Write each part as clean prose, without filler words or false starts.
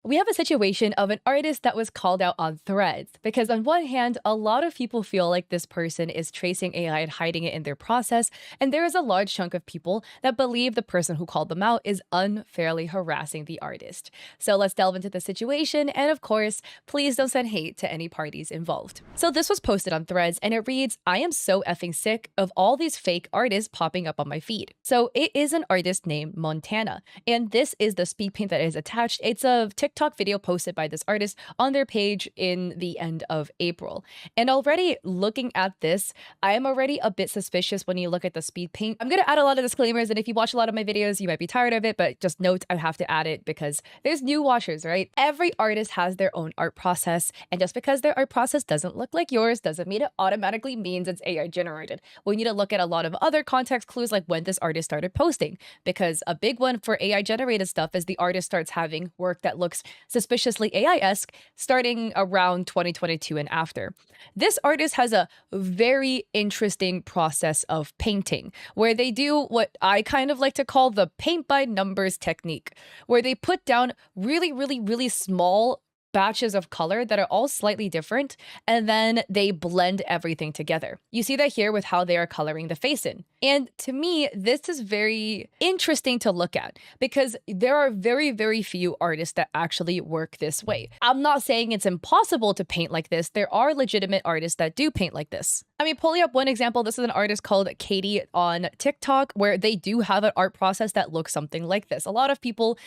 we have a situation of an artist that was called out on Threads because, on one hand, a lot of people feel like this person is tracing AI and hiding it in their process, and there is a large chunk of people that believe the person who called them out is unfairly harassing the artist. So let's delve into the situation, and of course, please don't send hate to any parties involved. So this was posted on Threads, and it reads, "I am so effing sick of all these fake artists popping up on my feed." So it is an artist named Montana, and this is the speed paint that is attached. It's a TikTok video posted by this artist on their page in the end of April. And already looking at this, I am already a bit suspicious when you look at the speed paint. I'm going to add a lot of disclaimers, and if you watch a lot of my videos, you might be tired of it, but just note I have to add it because there's new watchers, right? Every artist has their own art process, and just because their art process doesn't look like yours doesn't mean it automatically means it's AI generated. We need to look at a lot of other context clues like when this artist started posting, because a big one for AI generated stuff is the artist starts having work that looks suspiciously AI-esque starting around 2022 and after. This artist has a very interesting process of painting where they do what I kind of like to call the paint by numbers technique, where they put down really small batches of color that are all slightly different, and then they blend everything together. You see that here with how they are coloring the face in. And to me, this is very interesting to look at because there are very few artists that actually work this way. I'm not saying it's impossible to paint like this. There are legitimate artists that do paint like this. I mean, pulling up one example, this is an artist called Katie on TikTok where they do have an art process that looks something like this. A lot of people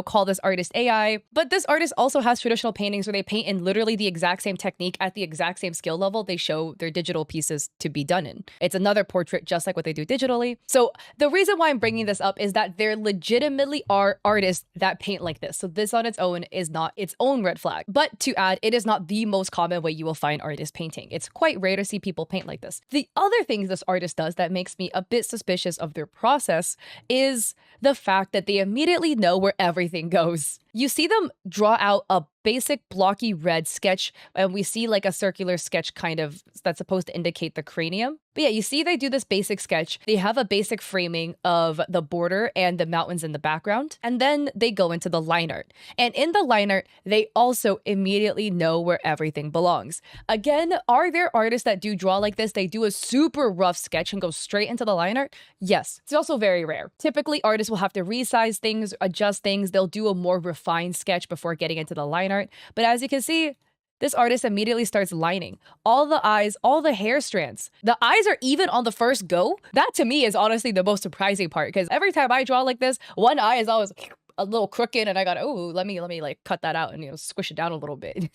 call this artist AI. But this artist also has traditional paintings where they paint in literally the exact same technique at the exact same skill level they show their digital pieces to be done in. It's another portrait just like what they do digitally. So the reason why I'm bringing this up is that there legitimately are artists that paint like this. So this on its own is not its own red flag. But to add, it is not the most common way you will find artists painting. It's quite rare to see people paint like this. The other thing this artist does that makes me a bit suspicious of their process is the fact that they immediately know where everything goes. You see them draw out a basic blocky red sketch, and we see like a circular sketch kind of that's supposed to indicate the cranium. But yeah, you see they do this basic sketch. They have a basic framing of the border and the mountains in the background, and then they go into the line art. And in the line art, they also immediately know where everything belongs. Again, are there artists that do draw like this? They do a super rough sketch and go straight into the line art? Yes, it's also very rare. Typically, artists will have to resize things, adjust things. They'll do a more refined sketch before getting into the line art. But as you can see, this artist immediately starts lining all the eyes, all the hair strands. The eyes are even on the first go. That to me is honestly the most surprising part because every time I draw like this, one eye is always a little crooked and I got, oh, let me like cut that out and squish it down a little bit.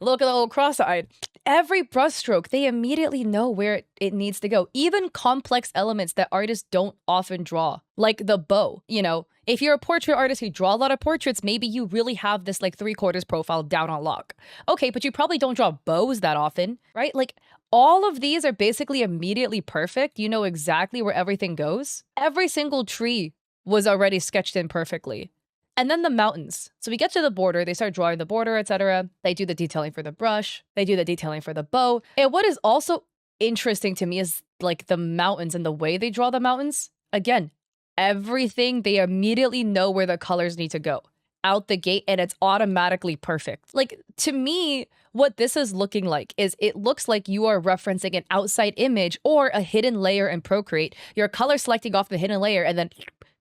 Look a little cross-eyed. Every brushstroke, they immediately know where it needs to go. Even complex elements that artists don't often draw, like the bow. If you're a portrait artist who draw a lot of portraits, maybe you really have this like 3/4 profile down on lock. Okay, but you probably don't draw bows that often, right? Like all of these are basically immediately perfect. You know exactly where everything goes. Every single tree was already sketched in perfectly. And then the mountains. So we get to the border, they start drawing the border, etc. They do the detailing for the brush, they do the detailing for the bow. And what is also interesting to me is like the mountains and the way they draw the mountains. Again, everything, they immediately know where the colors need to go out the gate and it's automatically perfect. Like to me, what this is looking like is it looks like you are referencing an outside image or a hidden layer in Procreate. You're color selecting off the hidden layer and then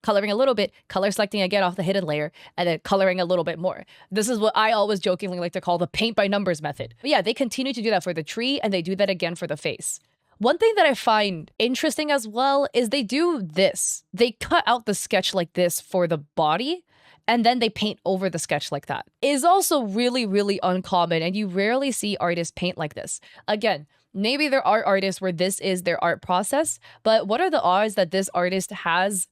coloring a little bit, color selecting again off the hidden layer, and then coloring a little bit more. This is what I always jokingly like to call the paint by numbers method. But yeah, they continue to do that for the tree and they do that again for the face. One thing that I find interesting as well is they do this. They cut out the sketch like this for the body, and then they paint over the sketch like that. It is also really uncommon, and you rarely see artists paint like this. Again, maybe there are artists where this is their art process, but what are the odds that this artist has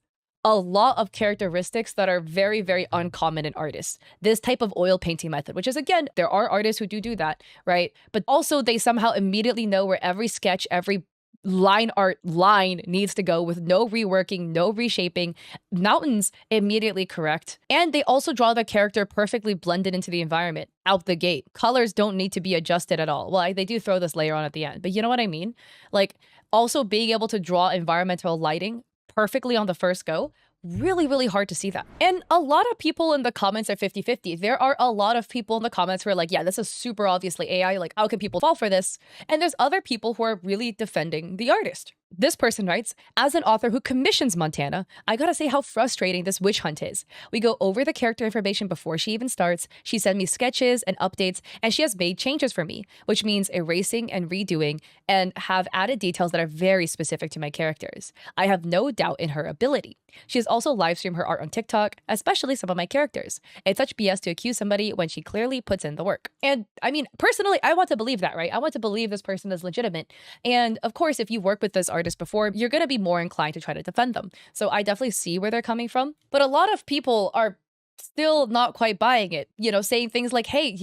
a lot of characteristics that are very uncommon in artists? This type of oil painting method, which is, again, there are artists who do that, right? But also they somehow immediately know where every sketch, every line art line needs to go with no reworking, no reshaping. Mountains immediately correct. And they also draw the character perfectly blended into the environment out the gate. Colors don't need to be adjusted at all. Well, they do throw this layer on at the end, but you know what I mean? Like also being able to draw environmental lighting perfectly on the first go really, really hard to see that. And a lot of people in the comments are 50-50. There are a lot of people in the comments who are like, yeah, this is super obviously AI. Like, how can people fall for this? And there's other people who are really defending the artist. This person writes, as an author who commissions Montana, I gotta say how frustrating this witch hunt is. We go over the character information before she even starts, she sent me sketches and updates, and she has made changes for me, which means erasing and redoing, and have added details that are very specific to my characters. I have no doubt in her ability. She has also live streamed her art on TikTok, especially some of my characters. It's such BS to accuse somebody when she clearly puts in the work. And I mean, personally, I want to believe that, right? I want to believe this person is legitimate. And of course, if you work with this artist before, you're going to be more inclined to try to defend them. So I definitely see where they're coming from. But a lot of people are still not quite buying it, saying things like, hey,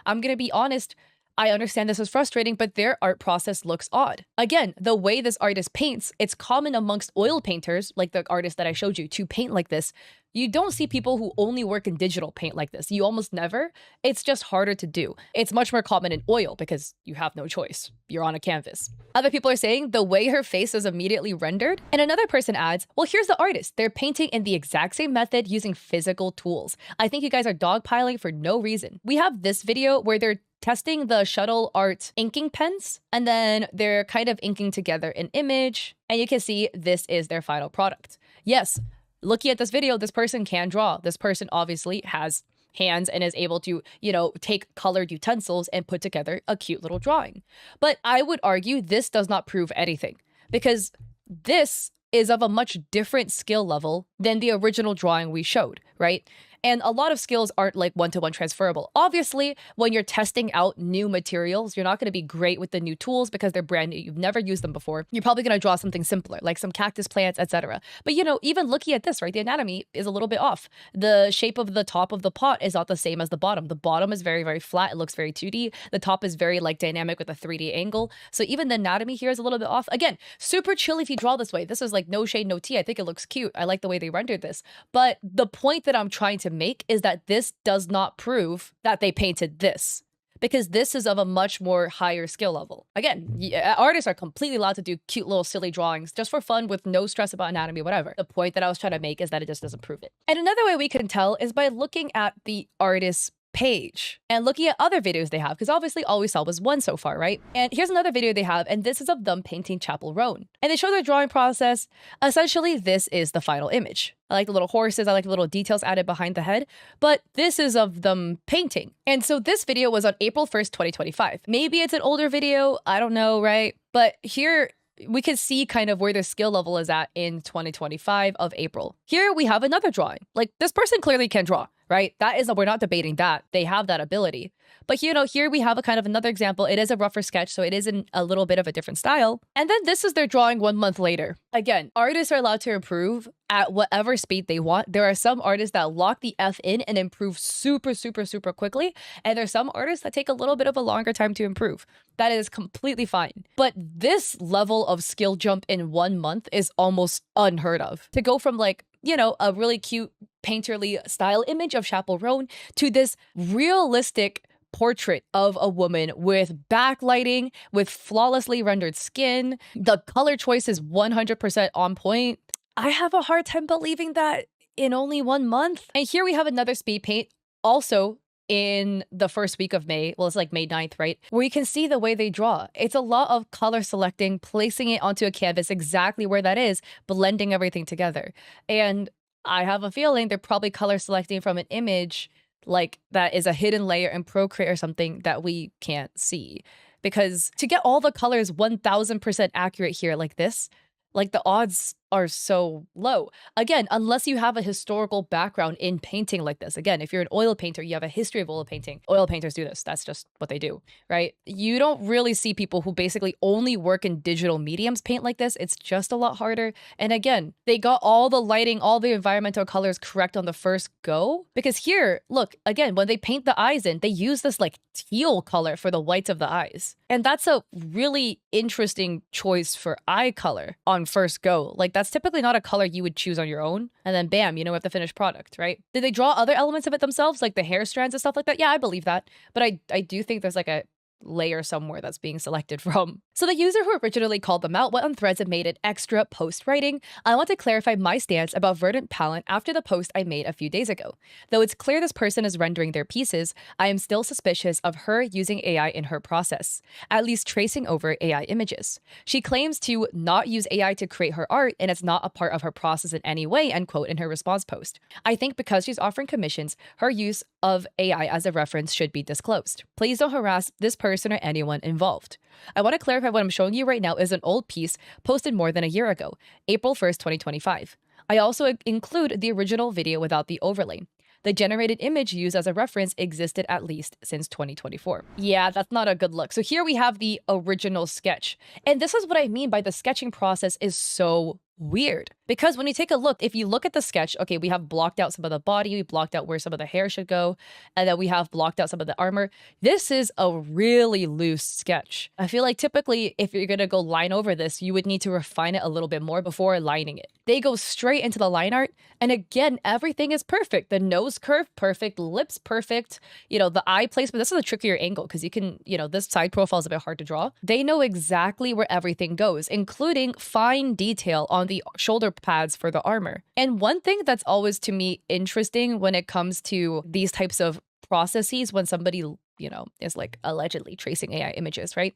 I'm going to be honest. I understand this is frustrating, but their art process looks odd. Again, the way this artist paints, it's common amongst oil painters, like the artist that I showed you, to paint like this. You don't see people who only work in digital paint like this. You almost never. It's just harder to do. It's much more common in oil because you have no choice. You're on a canvas. Other people are saying the way her face is immediately rendered. And another person adds, well, here's the artist. They're painting in the exact same method using physical tools. I think you guys are dogpiling for no reason. We have this video where they're testing the Shuttle Art inking pens, and then they're kind of inking together an image, and you can see this is their final product. Yes, looking at this video, this person can draw. This person obviously has hands and is able to, take colored utensils and put together a cute little drawing. But I would argue this does not prove anything, because this is of a much different skill level than the original drawing we showed, right? And a lot of skills aren't like one-to-one transferable. Obviously, when you're testing out new materials, you're not going to be great with the new tools because they're brand new. You've never used them before. You're probably going to draw something simpler, like some cactus plants, etc. But even looking at this, right, the anatomy is a little bit off. The shape of the top of the pot is not the same as the bottom. The bottom is very, very flat. It looks very 2D. The top is very dynamic with a 3D angle. So even the anatomy here is a little bit off. Again, super chill if you draw this way. This is like no shade, no tea. I think it looks cute. I like the way they rendered this. But the point that I'm trying to make is that this does not prove that they painted this, because this is of a much more higher skill level. Again, artists are completely allowed to do cute little silly drawings just for fun with no stress about anatomy, whatever. The point that I was trying to make is that it just doesn't prove it. And another way we can tell is by looking at the artist's page and looking at other videos they have, because obviously all we saw was one so far, right? And here's another video they have, and this is of them painting Chapel Roan. And they show their drawing process. Essentially, this is the final image. I like the little horses, I like the little details added behind the head, but this is of them painting. And so this video was on April 1st, 2025. Maybe it's an older video, I don't know, right? But here we can see kind of where their skill level is at in 2025 of April. Here we have another drawing. Like, this person clearly can draw, right? We're not debating that. They have that ability. But here we have a kind of another example. It is a rougher sketch, so it is in a little bit of a different style. And then this is their drawing 1 month later. Again, artists are allowed to improve at whatever speed they want. There are some artists that lock the F in and improve super, super, super quickly. And there's some artists that take a little bit of a longer time to improve. That is completely fine. But this level of skill jump in 1 month is almost unheard of. To go from a really cute painterly style image of Chapel Roan to this realistic portrait of a woman with backlighting, with flawlessly rendered skin. The color choice is 100% on point. I have a hard time believing that in only 1 month. And here we have another speed paint, also in the first week of May. Well, it's like May 9th, right? Where you can see the way they draw. It's a lot of color selecting, placing it onto a canvas exactly where that is, blending everything together. And I have a feeling they're probably color selecting from an image like that is a hidden layer in Procreate or something that we can't see. Because to get all the colors 1000% accurate here like this, the odds are so low. Again, unless you have a historical background in painting like this. Again, if you're an oil painter, you have a history of oil painting. Oil painters do this. That's just what they do, right? You don't really see people who basically only work in digital mediums paint like this. It's just a lot harder. And again, they got all the lighting, all the environmental colors correct on the first go. Because here, look, again, when they paint the eyes in, they use this teal color for the whites of the eyes. And that's a really interesting choice for eye color on first go. That's typically not a color you would choose on your own. And then bam, we have the finished product, right? Did they draw other elements of it themselves, like the hair strands and stuff like that? Yeah, I believe that. But I do think there's a layer somewhere that's being selected from. So the user who originally called them out went on Threads and made an extra post writing, "I want to clarify my stance about Verdant Palette after the post I made a few days ago. Though it's clear this person is rendering their pieces, I am still suspicious of her using AI in her process, at least tracing over AI images. She claims to not use AI to create her art and it's not a part of her process in any way," end quote, in her response post. "I think because she's offering commissions, her use of AI as a reference should be disclosed. Please don't harass this person or anyone involved. I want to clarify what I'm showing you right now is an old piece posted more than a year ago, April 1st, 2025. I also include the original video without the overlay. The generated image used as a reference existed at least since 2024. Yeah, that's not a good look. So here we have the original sketch. And this is what I mean by the sketching process is so weird. Because when you take a look, if you look at the sketch, okay, we have blocked out some of the body, we blocked out where some of the hair should go, and then we have blocked out some of the armor. This is a really loose sketch. I feel like typically if you're gonna go line over this, you would need to refine it a little bit more before lining it. They go straight into the line art, and again, everything is perfect. The nose curve, perfect, lips perfect, the eye placement. This is a trickier angle because you can, this side profile is a bit hard to draw. They know exactly where everything goes, including fine detail on the shoulder pads for the armor. And one thing that's always to me interesting when it comes to these types of processes when somebody, is like allegedly tracing AI images, right?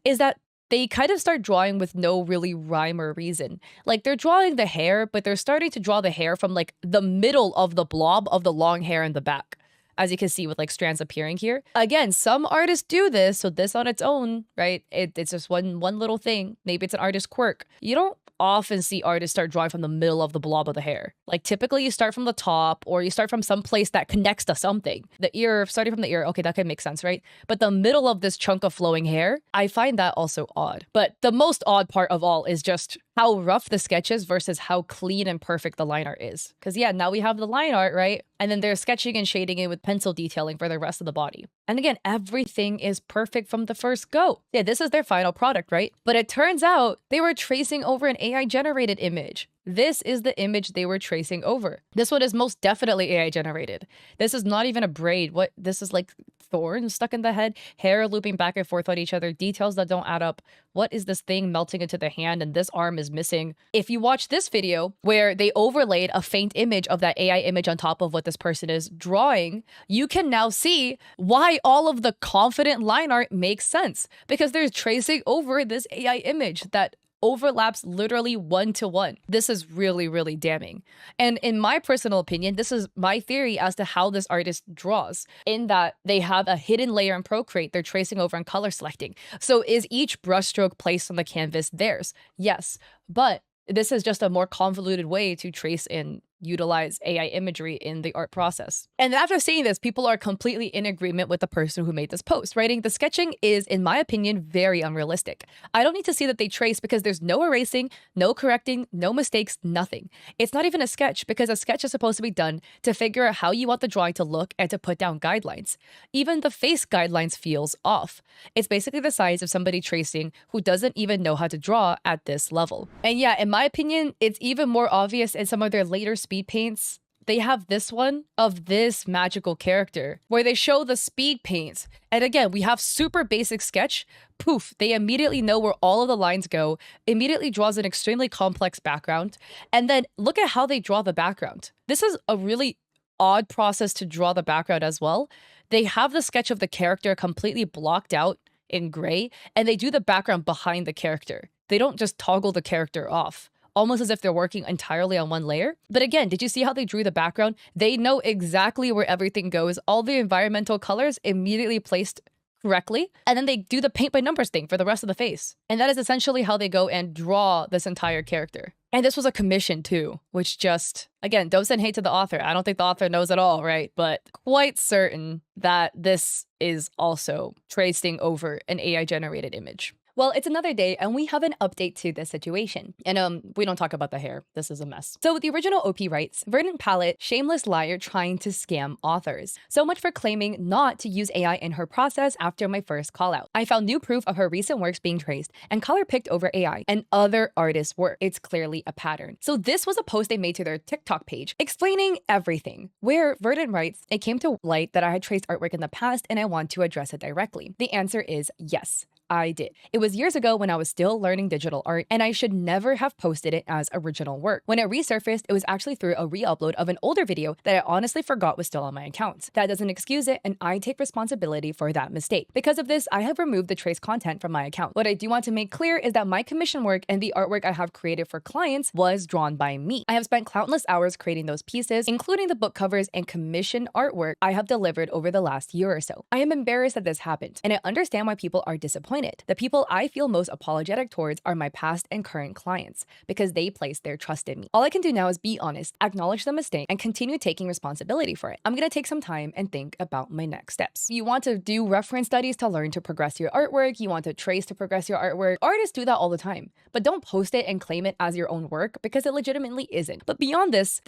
Is that they kind of start drawing with no really rhyme or reason. Like they're drawing the hair, but they're starting to draw the hair from like the middle of the blob of the long hair in the back, as you can see with like strands appearing here. Again, some artists do this, so this on its own, right? It's just one little thing. Maybe it's an artist quirk. You don't often see artists start drawing from the middle of the blob of the hair. Like typically you start from the top or you start from some place that connects to something. The ear, starting from the ear, okay, that could make sense, right? But the middle of this chunk of flowing hair, I find that also odd. But the most odd part of all is just how rough the sketch is versus how clean and perfect the line art is. Because yeah, now we have the line art, right? And then they're sketching and shading it with pencil detailing for the rest of the body. And again, everything is perfect from the first go. Yeah, this is their final product, right? But it turns out they were tracing over an AI generated image. This is the image they were tracing over. This one is most definitely AI generated. This is not even a braid. This is like thorns stuck in the head, hair looping back and forth on each other, details that don't add up. What is this thing melting into the hand and this arm is missing? If you watch this video where they overlaid a faint image of that AI image on top of what this person is drawing, you can now see why all of the confident line art makes sense, because they're tracing over this AI image that overlaps literally 1-to-1. This is really, really damning. And in my personal opinion, this is my theory as to how this artist draws, in that they have a hidden layer in Procreate they're tracing over and color selecting. So is each brushstroke placed on the canvas theirs? Yes, but this is just a more convoluted way to trace and utilize AI imagery in the art process. And after seeing this, people are completely in agreement with the person who made this post, writing, "The sketching is, in my opinion, very unrealistic. I don't need to see that they trace because there's no erasing, no correcting, no mistakes, nothing. It's not even a sketch because a sketch is supposed to be done to figure out how you want the drawing to look and to put down guidelines. Even the face guidelines feels off. It's basically the size of somebody tracing who doesn't even know how to draw at this level." And yeah, in my opinion, it's even more obvious in some of their later speed paints. They have this one of this magical character where they show the speed paints. And again, we have super basic sketch. Poof, they immediately know where all of the lines go, immediately draws an extremely complex background. And then look at how they draw the background. This is a really odd process to draw the background as well. They have the sketch of the character completely blocked out in gray, and they do the background behind the character. They don't just toggle the character off, almost as if they're working entirely on one layer. But again, did you see how they drew the background? They know exactly where everything goes, all the environmental colors immediately placed correctly, and then they do the paint by numbers thing for the rest of the face. And that is essentially how they go and draw this entire character. And this was a commission too, which just, again, don't send hate to the author. I don't think the author knows at all, right? But quite certain that this is also tracing over an AI generated image. Well, it's another day, and we have an update to this situation. And we don't talk about the hair. This is a mess. So the original OP writes, Verdant Palette, shameless liar trying to scam authors. So much for claiming not to use AI in her process after my first call out. I found new proof of her recent works being traced and color picked over AI and other artists' work. It's clearly a pattern. So this was a post they made to their TikTok page explaining everything, where Verdant writes, it came to light that I had traced artwork in the past and I want to address it directly. The answer is yes. I did. It was years ago when I was still learning digital art, and I should never have posted it as original work. When it resurfaced, it was actually through a re-upload of an older video that I honestly forgot was still on my account. That doesn't excuse it, and I take responsibility for that mistake. Because of this, I have removed the traced content from my account. What I do want to make clear is that my commission work and the artwork I have created for clients was drawn by me. I have spent countless hours creating those pieces, including the book covers and commission artwork I have delivered over the last year or so. I am embarrassed that this happened, and I understand why people are disappointed. The people I feel most apologetic towards are my past and current clients because they placed their trust in me. All I can do now is be honest, acknowledge the mistake, and continue taking responsibility for it. I'm gonna take some time and think about my next steps. You want to do reference studies to learn to progress your artwork. You want to trace to progress your artwork. Artists do that all the time, but don't post it and claim it as your own work because it legitimately isn't. But beyond this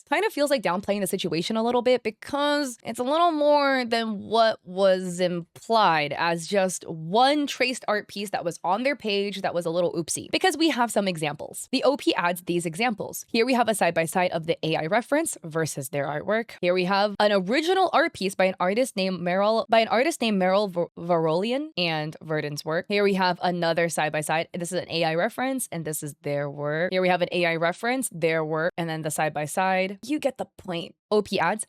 kind of feels like downplaying the situation a little bit because it's a little more than what was implied as just one traced art piece that was on their page that was a little oopsie. Because we have some examples. The OP adds these examples. Here we have a side-by-side of the AI reference versus their artwork. Here we have an original art piece by an artist named Meryl Varolian and Verdant's work. Here we have another side-by-side. This is an AI reference and this is their work. Here we have an AI reference, their work, and then the side-by-side. You get the point. OP adds,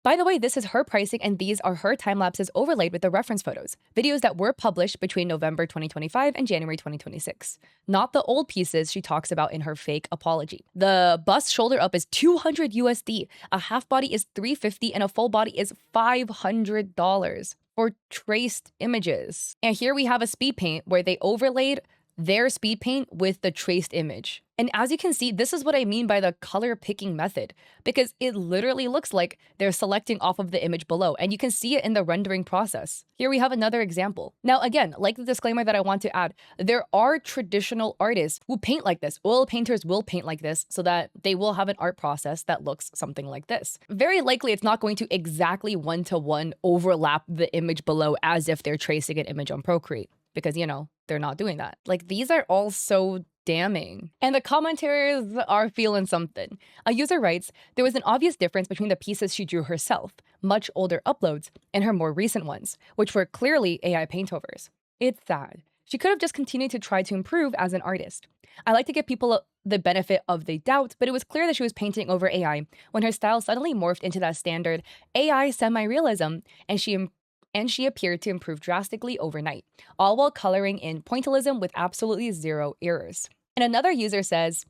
by the way, this is her pricing and these are her time lapses overlaid with the reference photos, videos that were published between November 2025 and January 2026. Not the old pieces she talks about in her fake apology. The bust shoulder up is $200 USD, a half body is $350, and a full body is $500 for traced images. And here we have a speed paint where they overlaid their speed paint with the traced image. And as you can see, this is what I mean by the color picking method, because it literally looks like they're selecting off of the image below, and you can see it in the rendering process. Here we have another example. Now, again, like the disclaimer that I want to add, there are traditional artists who paint like this. Oil painters will paint like this so that they will have an art process that looks something like this. Very likely, it's not going to exactly one-to-one overlap the image below as if they're tracing an image on Procreate, because, you know, they're not doing that. Like, these are all so damning. And the commenters are feeling something. A user writes, there was an obvious difference between the pieces she drew herself, much older uploads, and her more recent ones, which were clearly AI paintovers. It's sad. She could have just continued to try to improve as an artist. I like to give people the benefit of the doubt, but it was clear that she was painting over AI when her style suddenly morphed into that standard AI semi-realism, and she appeared to improve drastically overnight, all while coloring in pointillism with absolutely zero errors. And another user says,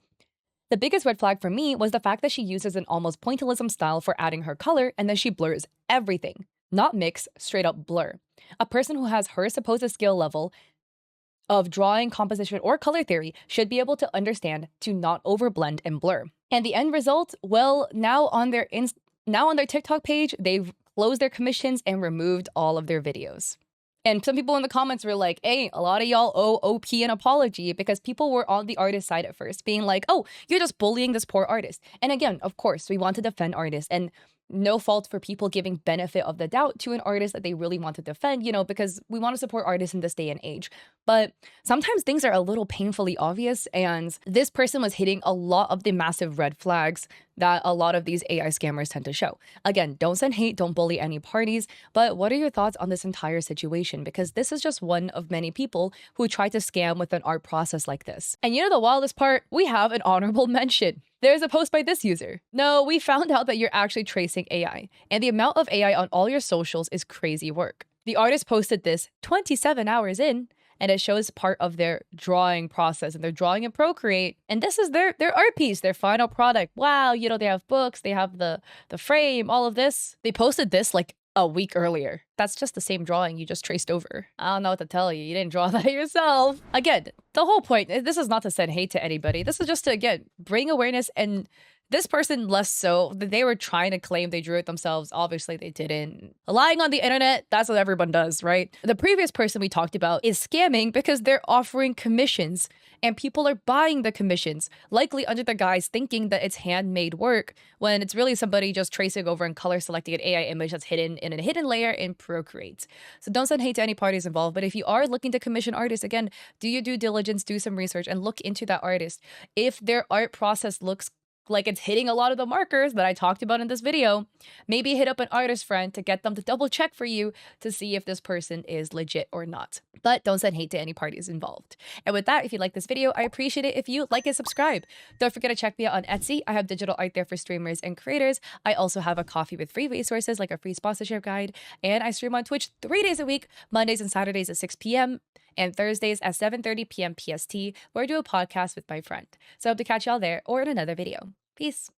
the biggest red flag for me was the fact that she uses an almost pointillism style for adding her color and then she blurs everything. Not mix, straight up blur. A person who has her supposed skill level of drawing, composition, or color theory should be able to understand to not overblend and blur. And the end result, well, now on their TikTok page, they've closed their commissions and removed all of their videos. And some people in the comments were like, hey, a lot of y'all owe OP an apology, because people were on the artist side at first, being like, oh, you're just bullying this poor artist. And again, of course, we want to defend artists, and no fault for people giving benefit of the doubt to an artist that they really want to defend, you know, because we want to support artists in this day and age. But sometimes things are a little painfully obvious, and this person was hitting a lot of the massive red flags that a lot of these AI scammers tend to show. Again, don't send hate, don't bully any parties, but what are your thoughts on this entire situation? Because this is just one of many people who try to scam with an art process like this. And you know the wildest part? We have an honorable mention. There's a post by this user. No, we found out that you're actually tracing AI, and the amount of AI on all your socials is crazy work. The artist posted this 27 hours in, and it shows part of their drawing process, and they're drawing in Procreate, and this is their art piece, their final product. Wow, you know, they have books, they have the frame, all of this. They posted this like a week earlier. That's just the same drawing you just traced over. I don't know what to tell you. You didn't draw that yourself. Again, the whole point, this is not to send hate to anybody. This is just to, again, bring awareness and This person less so. They were trying to claim they drew it themselves. Obviously, they didn't. Lying on the internet, that's what everyone does, right? The previous person we talked about is scamming because they're offering commissions and people are buying the commissions, likely under the guise thinking that it's handmade work when it's really somebody just tracing over and color selecting an AI image that's hidden in a hidden layer in Procreate. So don't send hate to any parties involved. But if you are looking to commission artists, again, do your due diligence, do some research, and look into that artist. If their art process looks like it's hitting a lot of the markers that I talked about in this video, maybe hit up an artist friend to get them to double check for you to see if this person is legit or not. But don't send hate to any parties involved. And with that, if you like this video, I appreciate it if you like and subscribe. Don't forget to check me out on Etsy. I have digital art there for streamers and creators. I also have a coffee with free resources like a free sponsorship guide. And I stream on Twitch 3 days a week, Mondays and Saturdays at 6 p.m. and Thursdays at 7:30 p.m. PST, where I do a podcast with my friend. So I hope to catch y'all there or in another video. Peace.